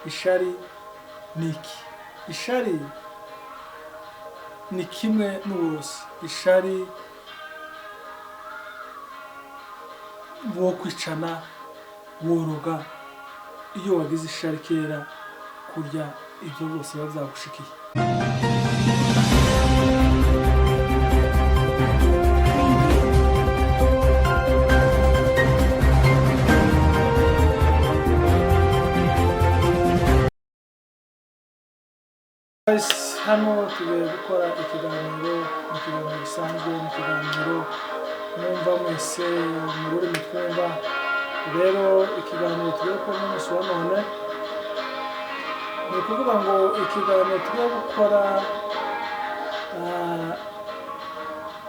ishari niki. Ishari ni kimwe n'uburozi. Ishari wo kwicana woroga iyo wagize ishari kera kurya ibyo byose bazagushikiye. Hano tugiye gukora ikiganiro gisanzwe, ikiganiro numva mwese mu rurimi twumva. Rero ikiganiro tugiye gukora umunsi wa none ni ukuvuga ngo ikiganiro tugiye gukora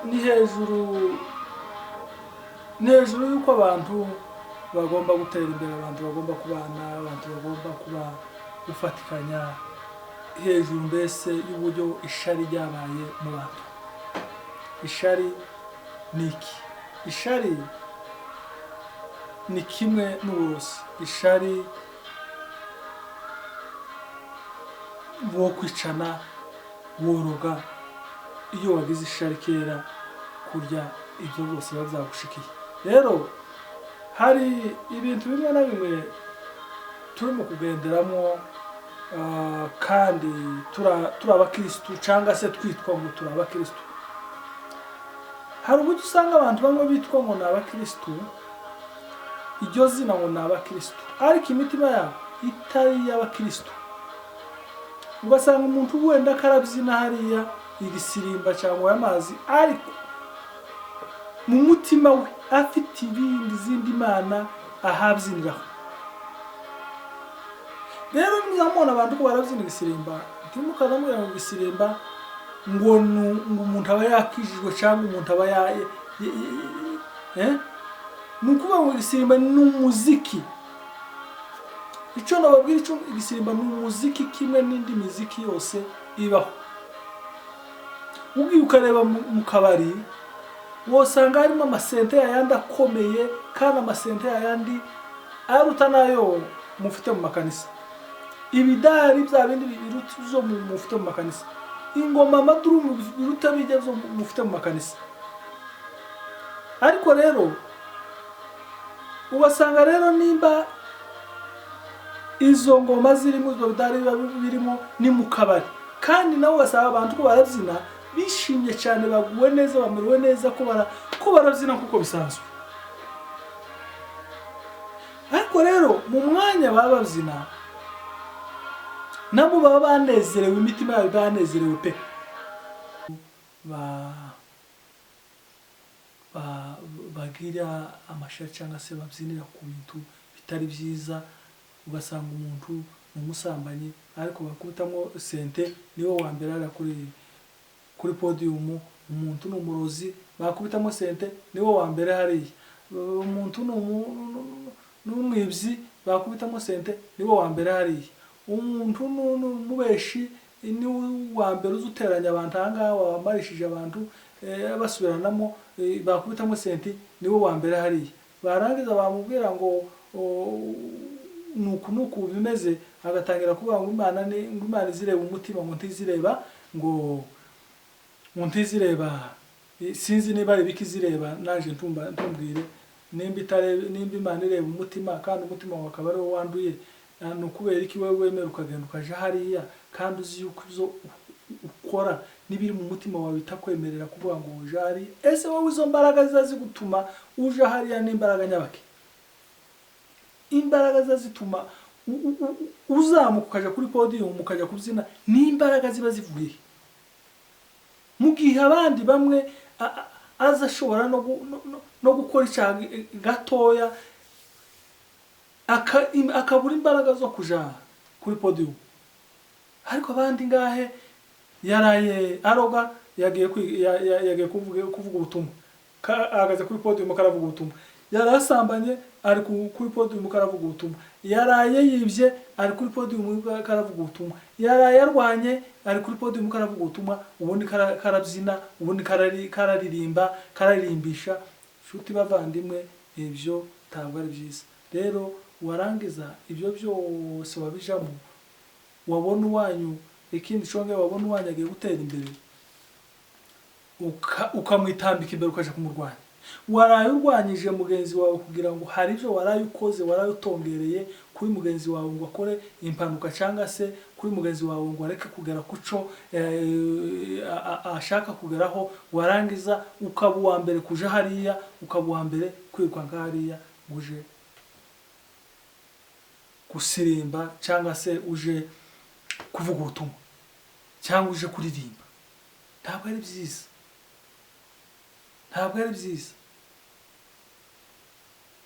ni hejuru y'uko abantu bagomba gutera imbere, abantu bagomba kubana, abantu bagomba kuba gufatikanya, hejuru mbese y'uburyo ishari ryabaye mu bantu. Ishari niki. Ishari ni kimwe n'uburozi. Ishari wo kwicana woroga iyo wagize ishari kera kurya ibyo byose bazagushikiye. Rero hari ibintu bimwe na bimwe turimo kugenderamo, kandi turi abakristo cyangwa se twitwa ngo turi abakristo. Hari uburyo usanga abantu bamwe bitwa ngo ni abakristo, iryo zina ngo ni abakristo, ariko imitima yabo itari y'abakristo. Ugasanga umuntu wenda karabyina hariya igisirimba cyangwa amazi, ariko mu mutima we afite izindi mana ahabyiniraho. Rero nizamona abantu ko barabyina igisirimba, ntimukanamubwira ngo igisirimba ngo umuntu aba yakijijwe cyangwa umuntu aba ni ukuvuga ngo igisirimba ni umuziki. Icyo nababwira, icyo igisirimba ni umuziki kimwe n'indi miziki yose ibaho. Ugiye ukareba mu kabari wosanga harimo amasente yayandi akomeye, kandi amasente yayandi aruta nayo mufite mu makanisa. Ibidari bya bindi biruta zo mufite mu makanisa, ingoma amaduru biruta bijya zo mufite mu makanisa. Ariko rero ubasanga rero nimba izo ngoma zirimo, izo bidari birimo ni mu kabari, kandi nabo basaba abantu ko barabyina bishimye cyane, baguwe neza, bamerewe neza, ko barabyina kuko bisanzwe. Ariko rero mu mwanya baba babyina nabo baba banezerewe, imitima yabo banezerewe pe. Bagira amashari cyangwa se babyinira ku bintu bitari byiza. Ugasanga umuntu umusambanyi, ariko bakubitamo sente niwo wa mbere ara kuri podium. Umuntu n'umurozi, bakubitamo sente niwo wa mbere hariya. Umuntu n'umwibyi, bakubitamo sente niwo wa mbere hariya. Umuntu n'umubeshi ni wa mbere uzuteranya abantu ahangaha, wamarishije abantu basubiranamo, bakubitamo sente niwo wa mbere hariya. Barangiza bamubwira ngo nuku bimeze, agatangira kuvuga ngo Imana izireba umutima, ngo ntizireba sinzi niba ari bikizireba, naje ntumbwire nimba Imana ireba umutima, kandi umutima wawe akaba ari wo wanduye. Nukubera iki wewe wemera ukagenda ukaja hariya, kandi uzi yuko ibyo ukora nibiri mu mutima wawe bitakwemerera kuvuga ngo uje hariya? Ese wowe izo mbaraga zazigutuma uje hariya n'imbaraga nyabake? Imbaraga zazituma uzamuka ukaja kuri podium ukajya kubyina, n'imbaraga ziba zivuye mu gihe abandi bamwe azashobora no gukora icyaha gatoya akabura imbaraga zo kuja kuri podium. Ariko abandi ngahe yaraye aroga, yagiye kuvuga ubutumwa, ahagaze kuri podium karavuga ubutumwa. Yarasambanye ari kuri podium karavuga ubutumwa. Yaraye yibye ari kuri podium karavuga ubutumwa. Yaraye arwanye ari kuri podium karavuga ubutumwa. Ubundi karabyina, ubundi kararirimbisha. Shuti bavandimwe, ibyo ntabwo ari byiza. Rero warangiza ibyo byose wabijamo, wabona uwanyu ikindi conge, wabona uwanyu agiye gutera imbere, ukamwitambika imbere ukaje kumurwanya. Waraye urwanyije mugenzi wawe kugira ngo hari ibyo waraye ukoze, waraye utongereye kuri mugenzi wawe ngo akore impanuka, cyangwa se kuri mugenzi wawe ngo areke kugera kuco ashaka kugeraho, warangiza ukaba uwa mbere kuja hariya, ukaba uwa mbere kwirwa ngariya, uje gusirimba cyangwa se uje kuvuga ubutumwa cyangwa uje kuririmba. Ntabwo ari byiza, ntabwo ari byiza.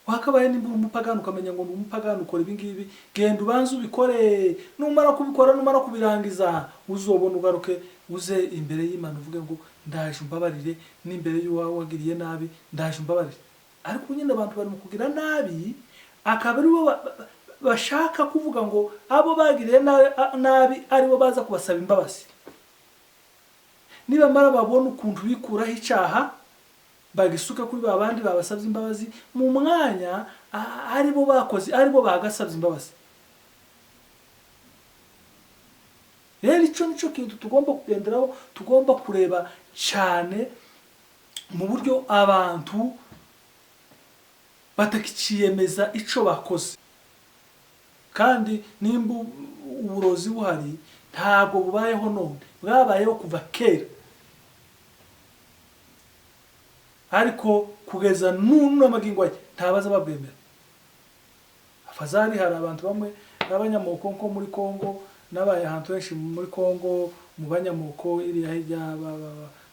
Wakabaye nimba umupagani ukamenya ngo umupagani ukora ibi ngibi, genda ubanze ubikore, numara kubikora, numara kubirangiza, uzobona ugaruke uze imbere y'Imana uvuge ngo ndaje umbabarire, n'imbere y'uwawe wagiriye nabi ndaje umbabarire. Ariko nyine abantu bari mu kugira nabi, akaba ari bo bashaka kuvuga ngo abo bagiriye nabi ari bo baza kubasaba imbabazi. Niba mara babona ukuntu bikuraho icyaha, bagisuka kuri babandi babasabye imbabazi, mu mwanya ari bo bakoze, ari bo bagasabye imbabazi. Rero icyo nico kintu tugomba kugenderaho, tugomba kureba cyane mu buryo abantu batakiciyemeza ico bakoze. Kandi nimba uburozi buhari, ntabwo bubayeho none, bwabayeho kuva kera. Ariko kugeza n'uno magingo ake ntabaza babwemera. Afazari hari abantu bamwe n'abanyamoko nko muri Kongo, n'abaye ahantu henshi muri Kongo, mu banyamoko iri hirya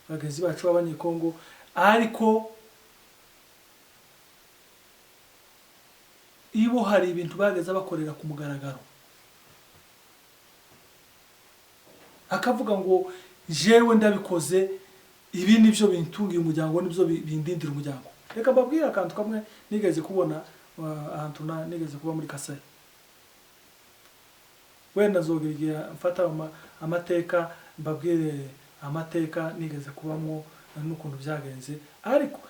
bagenzi bacu b'abanyekongo, ariko ibo hari ibintu bageza bakorera ku mugaragaro, akavuga ngo jewe ndabikoze, ibi nibyo bintungiye umuryango, nibyo bindindira umuryango. Reka mbabwira akantu kamwe nigeze kubona ahantu nigeze kuba muri Kasai. Wenda nzogera mfata amateka mbabwire amateka nigeze kubamo n'ukuntu byagenze. Ariko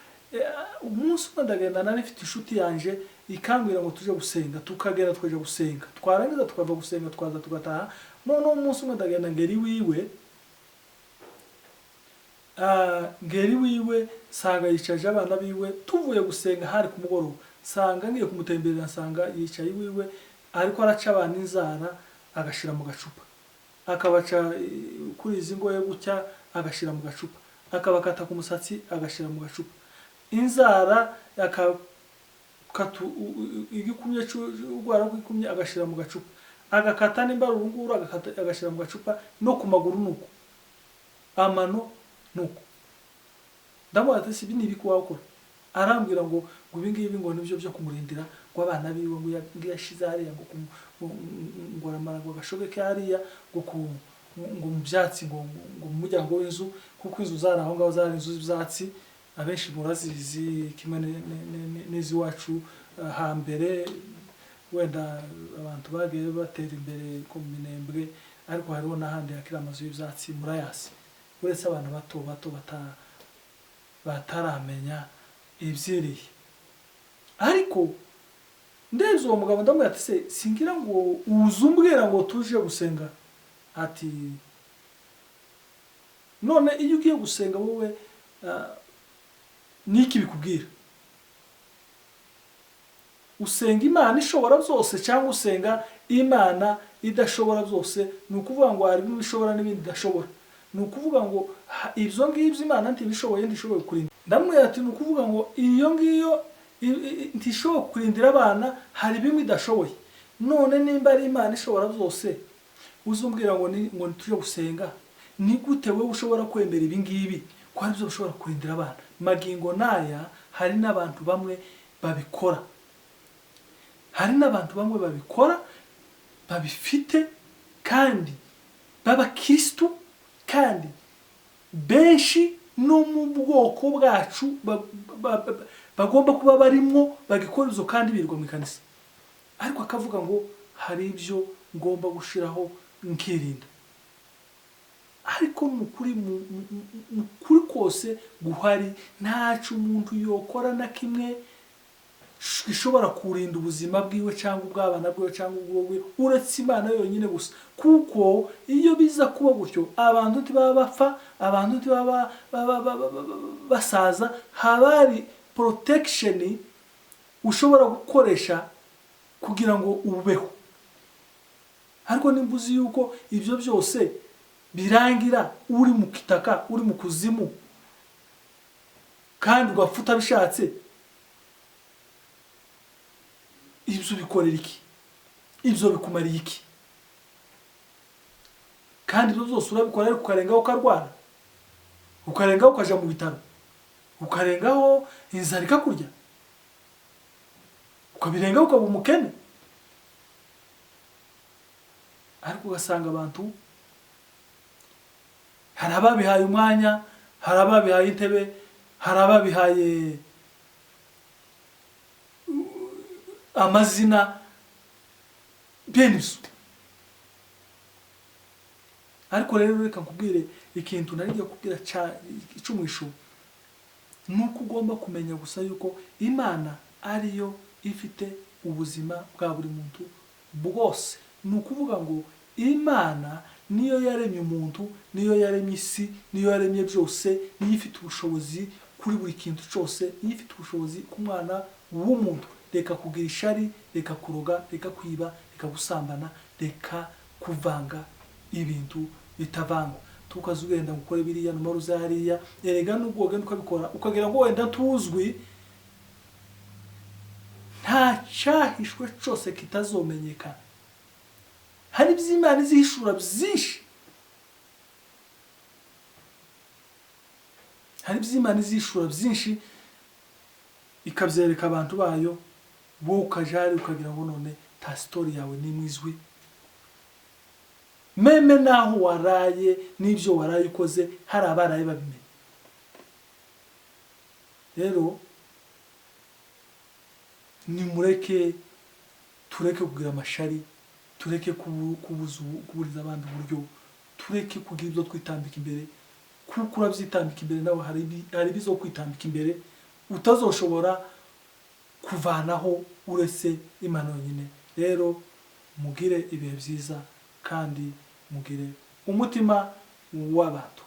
umunsi umwe ndagenda nari mfite inshuti yanje ikambwira ngo tuje gusenga, tukagenda twaje gusenga, twarangiza tukava gusenga twaza tugataha. None umunsi umwe ndagenda ngeri wiwe sanga yicaje abana biwe, tuvuye gusenga hari ku mugoroba, sanga ngiye kumutemberera, sanga yicaye wiwe ariko araca abana inzara agashira mu gacupa, akabaca kuri izi ngoye gutya agashira mu gacupa, akabakata ku musatsi agashira mu gacupa, inzara akakatu igikumye cy'urwara rw'ikumye agashira mu gacupa, agakata nimba urunguru agashira mu gacupa, no ku maguru nuko, amano nuko. Ndamubwira ati ibi ni ibiki wakora? Arambwira ngo ibi ngibi ngo nibyo byo kumurindira ngo abana biwe ngo yashize hariya ngo aramara ngo gashobeke hariya ngo mu byatsi ngo mu muryango w'inzu, kuko inzu zari aho ngaho zari inzu z'ibyatsi, abenshi murazizi kimwe n'izi wacu hambere. Wenda abantu bagiye batera imbere ku Minembwe, ariko hariho n'ahandi hakira amazu y'ibyatsi murayasi, uretse abantu bato bataramenya ibyiriye. Ariko ndeze uwo mugabo ndamubwira ati se singira ngo uzumbwira ngo tuje gusenga. Ati none iyo ugiye gusenga wowe niki bikubwira? Usenga Imana ishobora byose cyangwa usenga Imana idashobora byose? Ni ukuvuga ngo hari bimwe bishobora n'ibindi idashobora. Ni ukuvuga ngo ibyo ngibyo Imana ntibishoboye ndishoboye kurinda. Ndamubwira ati ni ukuvuga ngo iyo ngiyo ntishoboye kurindira abana, hari bimwe idashoboye. None nimba ari Imana ishobora byose, uzumbwira ngo tuje gusenga, ni gute wowe ushobora kwemera ibi ngibi ko ari byo bishobora kurindira abana? Magingo naya hari n'abantu bamwe babikora, hari n'abantu bamwe babikora babifite kandi b'abakristo, kandi benshi no mu bwoko bwacu bagomba kuba barimo bagikora izo kandi birirwa mu kanisa. Ariko akavuga ngo hari ibyo ngomba gushiraho nkirinda. Ariko mukuri kose guhari, ntacu umuntu yokora na kimwe ishobora kurinda ubuzima bwiwe cyangwa ubw'abana bwiwe cyangwa ubwiwe uretse Imana yonyine gusa. Kuko iyo biza kuba gutyo abantu ntibaba bapfa, abantu ntibaba basaza, habari protection ushobora gukoresha kugira ngo ubeho. Ariko nimbuzi yuko ibyo byose birangira uri mu kitaka, uri mu kuzimu, kandi ugafuta bishatse, ibyo bikorera iki? Ibyo bikumariye iki? Kandi ibyo byose urabikora ariko ukarengaho ukarwara, ukarengaho ukaja mu bitaro, ukarengaho inzara ikakurya, ukabirengaho ukaba umukene. Ariko ugasanga abantu hari ababihaye umwanya, hari ababihaye intebe, hari ababihaye amazina benibyo. Ariko rero reka nkubwire ikintu narigiye kubwira icumwisho, nuko ugomba kumenya gusa yuko Imana ariyo ifite ubuzima bwa buri muntu bwose. Nukuvuga ngo Imana niyo yaremye umuntu, niyo yaremye isi, niyo yaremye byose, niyo ifite ubushobozi kuri buri kintu cyose, niyo ifite ubushobozi ku mwana w'umuntu. Reka kugira ishari, reka kuroga, reka kwiba, reka gusambana, reka kuvanga ibintu bitavangwa. Tukaza ugenda gukora biriya numero za hariya, erega nubwo ugenda ukabikora ukagira ngo wenda tuzwi, nta cyahishwe cyose kitazomenyekana. Hari by'Imana izihishura byinshi, hari by'Imana izihishura byinshi ikabyereka abantu bayo, wowe ukajari ukagira ngo none ta story yawe nimwizwi. Meme naho waraye n'ibyo waraye ukoze hari abaraye babimenye. Rero nimureke, tureke kugira amashari, tureke kuburiza abandi uburyo, tureke kugira ibyo twitambika imbere, kuko urabyitambika imbere nawe hari bizo kwitambika imbere utazoshobora kuvanaho uretse Imana yonyine. Rero mugire ibihe byiza kandi mugire umutima w'abantu.